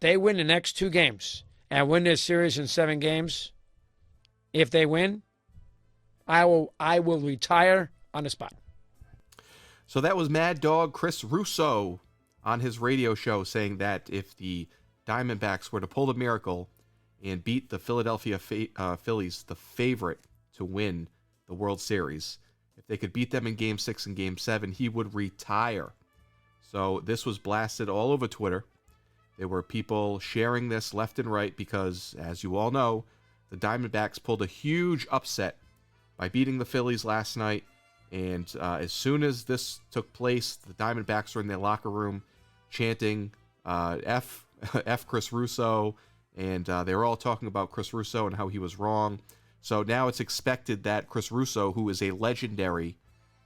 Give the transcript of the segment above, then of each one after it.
they win the next 2 games and win this series in 7 games, if they win, I will retire on the spot. So that was Mad Dog Chris Russo on his radio show saying that if the Diamondbacks were to pull the miracle and beat the Philadelphia Phillies, the favorite to win the World Series, if they could beat them in Game 6 and Game 7, he would retire. So this was blasted all over Twitter. There were people sharing this left and right because, as you all know, the Diamondbacks pulled a huge upset by beating the Phillies last night. And as soon as this took place, the Diamondbacks were in their locker room chanting F Chris Russo, and they were all talking about Chris Russo and how he was wrong. So now it's expected that Chris Russo, who is a legendary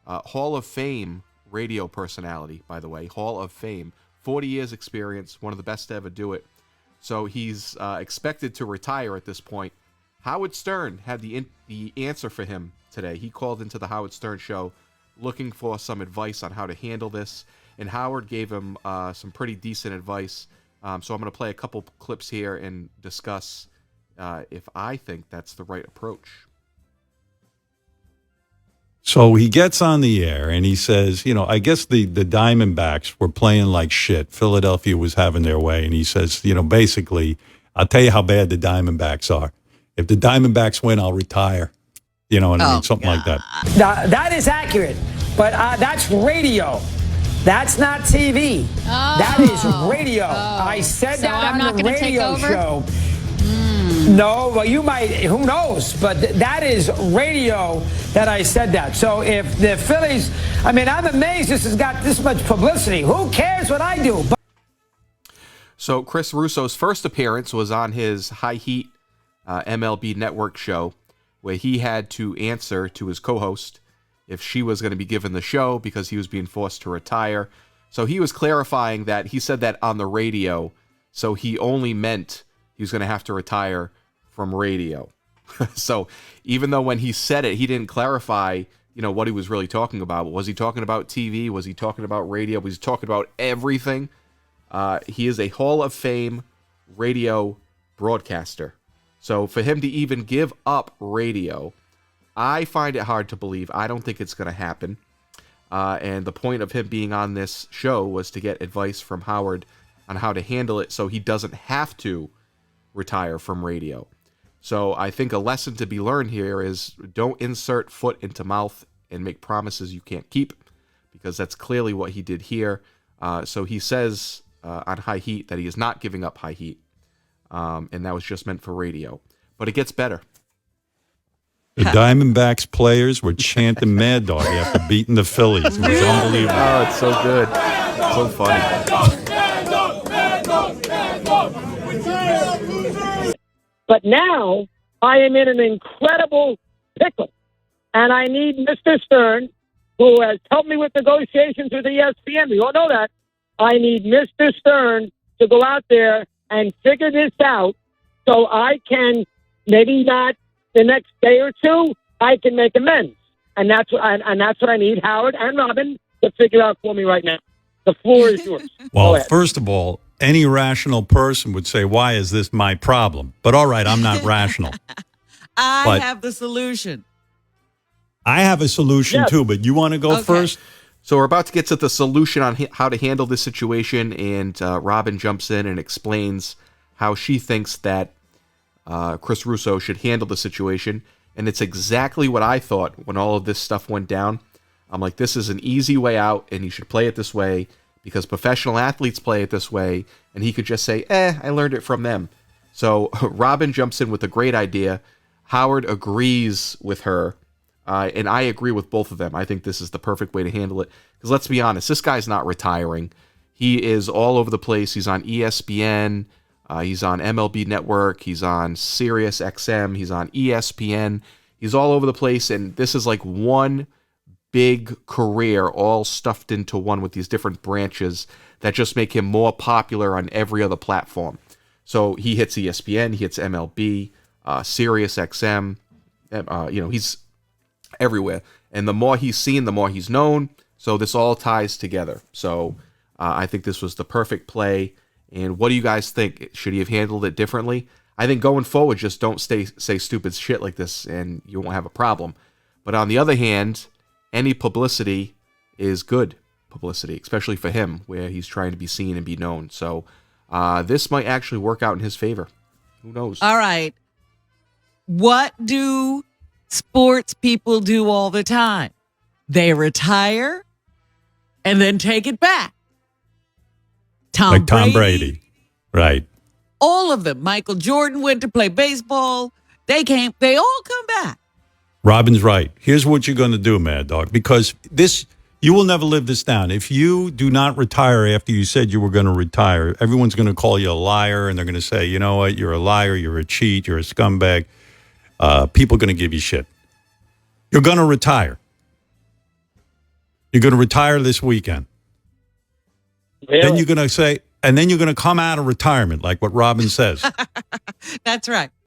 Hall of Fame radio personality, by the way, Hall of Fame, 40 years experience, one of the best to ever do it. So he's expected to retire at this point. Howard Stern had the answer for him today. He called into the Howard Stern show looking for some advice on how to handle this, and Howard gave him some pretty decent advice. So I'm going to play a couple clips here and discuss if I think that's the right approach. So he gets on the air and he says, I guess the Diamondbacks were playing like shit. Philadelphia was having their way. And he says, basically, I'll tell you how bad the Diamondbacks are. If the Diamondbacks win, I'll retire. You know what I mean? Something like that. That is accurate, but that's radio. That's not TV. That is radio. I said so that I'm on the radio show. No, well, you might, who knows? But that is radio that I said that. So if the Phillies, I'm amazed this has got this much publicity. Who cares what I do? So Chris Russo's first appearance was on his High Heat MLB Network show, where he had to answer to his co-host if she was going to be given the show because he was being forced to retire. So he was clarifying that he said that on the radio, so he only meant he was going to have to retire from radio. So even though when he said it, he didn't clarify, what he was really talking about. Was he talking about TV? Was he talking about radio? Was he talking about everything? He is a Hall of Fame radio broadcaster. So for him to even give up radio, I find it hard to believe. I don't think it's going to happen. And the point of him being on this show was to get advice from Howard on how to handle it so he doesn't have to retire from radio. So I think a lesson to be learned here is don't insert foot into mouth and make promises you can't keep, because that's clearly what he did here. So he says on High Heat that he is not giving up High Heat, and that was just meant for radio. But it gets better. The Diamondbacks players were chanting Mad Dog after beating the Phillies. It was unbelievable. Oh, it's so good. So funny. But now I am in an incredible pickle, and I need Mr. Stern, who has helped me with negotiations with ESPN. We all know that. I need Mr. Stern to go out there and figure this out so I can, maybe not the next day or two, I can make amends. And that's what I need Howard and Robin to figure out for me right now. The floor is yours. Well, first of all, any rational person would say, why is this my problem? But all right, I'm not rational. I have the solution. I have a solution too, but you want to go first? So we're about to get to the solution on how to handle this situation, and Robin jumps in and explains how she thinks that Chris Russo should handle the situation, and it's exactly what I thought when all of this stuff went down. I'm like, this is an easy way out, and you should play it this way, because professional athletes play it this way, and he could just say, I learned it from them. So Robin jumps in with a great idea. Howard agrees with her, and I agree with both of them. I think this is the perfect way to handle it, because let's be honest, this guy's not retiring. He is all over the place. He's on ESPN, he's on MLB Network, he's on Sirius XM, he's on ESPN. He's all over the place, and this is like one big career all stuffed into one with these different branches that just make him more popular on every other platform. So he hits ESPN, he hits MLB, Sirius XM, he's everywhere. And the more he's seen, the more he's known. So this all ties together. So I think this was the perfect play. And what do you guys think? Should he have handled it differently? I think going forward, just don't say stupid shit like this and you won't have a problem. But on the other hand, any publicity is good publicity, especially for him, where he's trying to be seen and be known. So this might actually work out in his favor. Who knows? All right. What do sports people do all the time? They retire and then take it back. Like Tom Brady. Right. All of them. Michael Jordan went to play baseball. They all come back. Robin's right. Here's what you're going to do, Mad Dog, because you will never live this down. If you do not retire after you said you were going to retire, everyone's going to call you a liar, and they're going to say, you know what, you're a liar, you're a cheat, you're a scumbag. People are going to give you shit. You're going to retire. You're going to retire this weekend. Really? Then you're going to say, and then you're going to come out of retirement, like what Robin says. That's right.